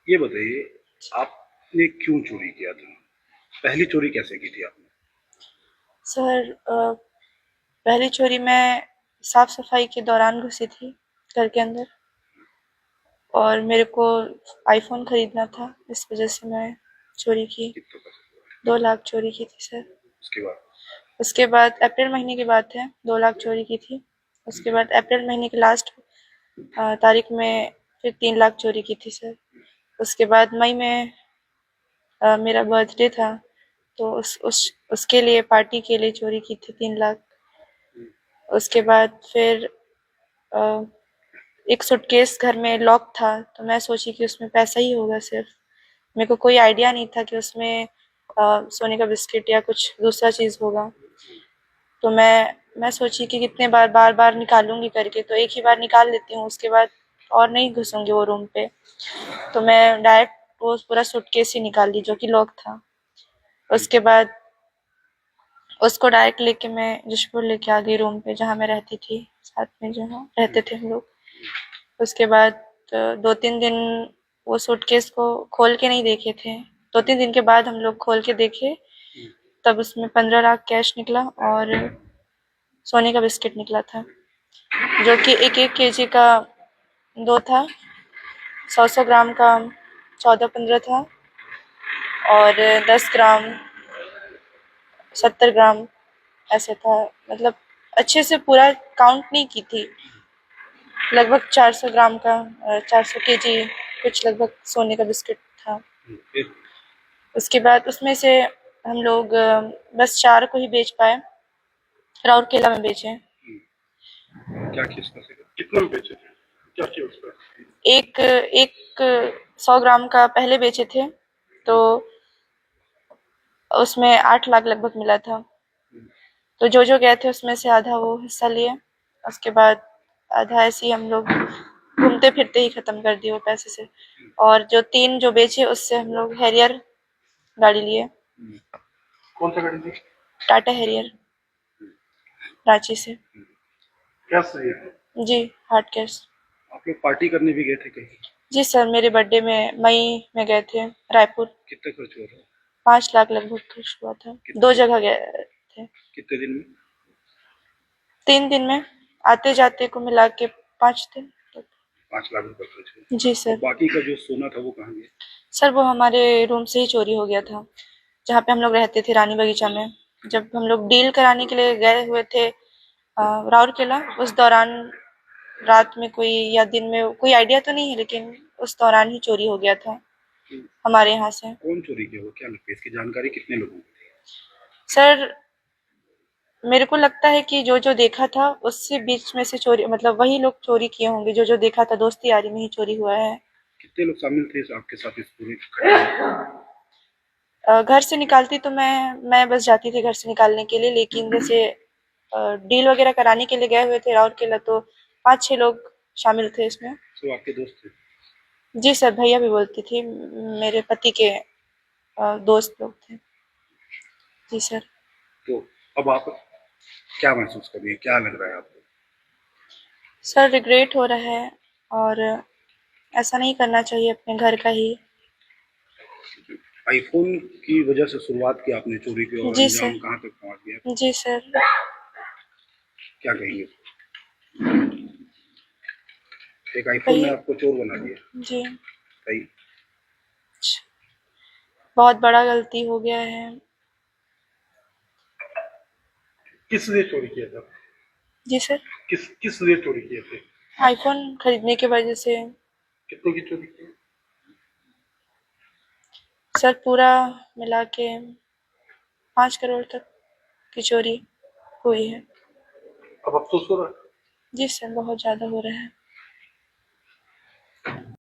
ये बताइए, आपने क्यों चोरी किया था? पहली चोरी कैसे की थी आपने? सर पहली चोरी मैं साफ सफाई के दौरान घुसी थी घर के अंदर, और मेरे को आईफोन खरीदना था, इस वजह से मैं चोरी की। कितने पैसे हुए? 2 लाख चोरी की थी सर। उसके बाद? उसके बाद अप्रैल महीने की बात है, 2 लाख चोरी की थी। उसके बाद अप्रैल महीने के लास्ट तारीख में फिर 3 लाख चोरी की थी सर। उसके बाद मई में मेरा बर्थडे था, तो उसके लिए पार्टी के लिए चोरी की थी 3 लाख। उसके बाद फिर अ, एक सूटकेस घर में लॉक था, तो मैं सोची कि उसमें पैसा ही होगा सिर्फ। मेरे को कोई आइडिया नहीं था कि उसमें सोने का बिस्किट या कुछ दूसरा चीज़ होगा। तो मैं सोची कि कितने बार बार निकालूंगी करके, तो एक ही बार निकाल लेती हूँ, उसके बाद और नहीं घुसूंगी वो रूम पे। तो मैं डायरेक्ट वो पूरा सूटकेस ही निकाल ली जो कि लॉक था। उसके बाद उसको डायरेक्ट लेके मैं जशपुर लेके आ गई रूम पे, जहाँ मैं रहती थी, साथ में जहाँ रहते थे हम लोग। उसके बाद 2-3 दिन वो सूटकेस को खोल के नहीं देखे थे। 2-3 दिन के बाद हम लोग खोल के देखे, तब उसमें 15 लाख कैश निकला और सोने का बिस्किट निकला था, जो कि 1-1 केजी का दो था। 100-100 ग्राम का 14-15 था, और 10 ग्राम, 70 ग्राम ऐसे था। मतलब अच्छे से पूरा काउंट नहीं की थी। लगभग 400 ग्राम का, 400 केजी कुछ लगभग सोने का बिस्किट था। फिर? उसके बाद उसमें से हम लोग बस 4 को ही बेच पाए, राउरकेला में बेचे। क्या किया उसमें से? कितने में बेचे थे? क्या किया उसका? एक एक 100 ग्राम का पहले बेचे थे, तो उसमें 8 लाख लगभग मिला था। तो जो गए थे उसमें से आधा वो हिस्सा लिए। उसके बाद आधा ऐसे ही हम लोग घूमते फिरते ही खत्म कर दिए वो पैसे से। और जो 3 जो बेचे उससे हम लोग हैरियर गाड़ी लिए, कौन सा गाड़ी थी? टाटा हैरियर, रांची से। कैश चाहिए था? जी, हार्ड कैश। आप लोग पार्टी करने भी गए थे कहीं? जी सर, मेरे बर्थडे में मई में गए थे रायपुर। कितना खर्च हुआ था? 5 लाख लगभग खर्च हुआ था। कितने 2 दिन? जगह गए थे। कितने दिन में? 3 दिन में, आते जाते को मिला के 5 दिन। 5 लाख रुपए खर्च जी हुए। और सर। बाकी का जो सोना था वो कहाँ गया? सर वो हमारे रूम से ही चोरी हो गया था, जहाँ पे हम लोग रहते थे, रानी बगीचा में। जब हम लोग डील कराने के लिए गए हुए थे राउरकेला, उस दौरान रात में कोई या दिन में कोई आइडिया तो नहीं है, लेकिन उस दौरान ही चोरी हो गया था हमारे यहाँ से। कौन चोरी किया? वो क्या लगता है, इसकी जानकारी कितने लोगों को थी? सर मेरे को लगता है कि जो देखा था उससे बीच में से चोरी, मतलब वही लोग चोरी किए होंगे। जो देखा था, दोस्ती यारी में ही चोरी हुआ है। कितने लोग शामिल थे आपके साथ इस पूरी घटना में? घर से निकालती तो मैं बस जाती थी घर से निकालने के लिए, लेकिन जैसे डील वगैरह कराने के लिए गए हुए थे राउरकेला, तो 5-6 लोग शामिल थे इसमें। सब आपके दोस्त थे? जी सर, भैया भी बोलती थी, मेरे पति के दोस्त लोग थे। जी सर। तो अब आप क्या महसूस कर रही है, क्या लग रहा है आपको? सर रिग्रेट हो रहा है, और ऐसा नहीं करना चाहिए अपने घर का ही। आईफोन की वजह से शुरुआत की आपने चोरी की और जी अंजाम सर। कहाँ तक पहुंच गया? जी सर। क्या कहेंगे? एक आईफोन ने वही। आपको चोर बना दिया। जी। सही। बहुत बड़ा गलती हो गया है। किस लिए चोरी किया था? जी सर। किस किस लिए चोरी किए थे? आईफोन खरीदने की वजह से। कितने की चोरी की? सर पूरा मिला के 5 करोड़ तक की चोरी हुई है। अब अफसोस हो रहा है? जी सर, बहुत ज़्यादा हो रहा है।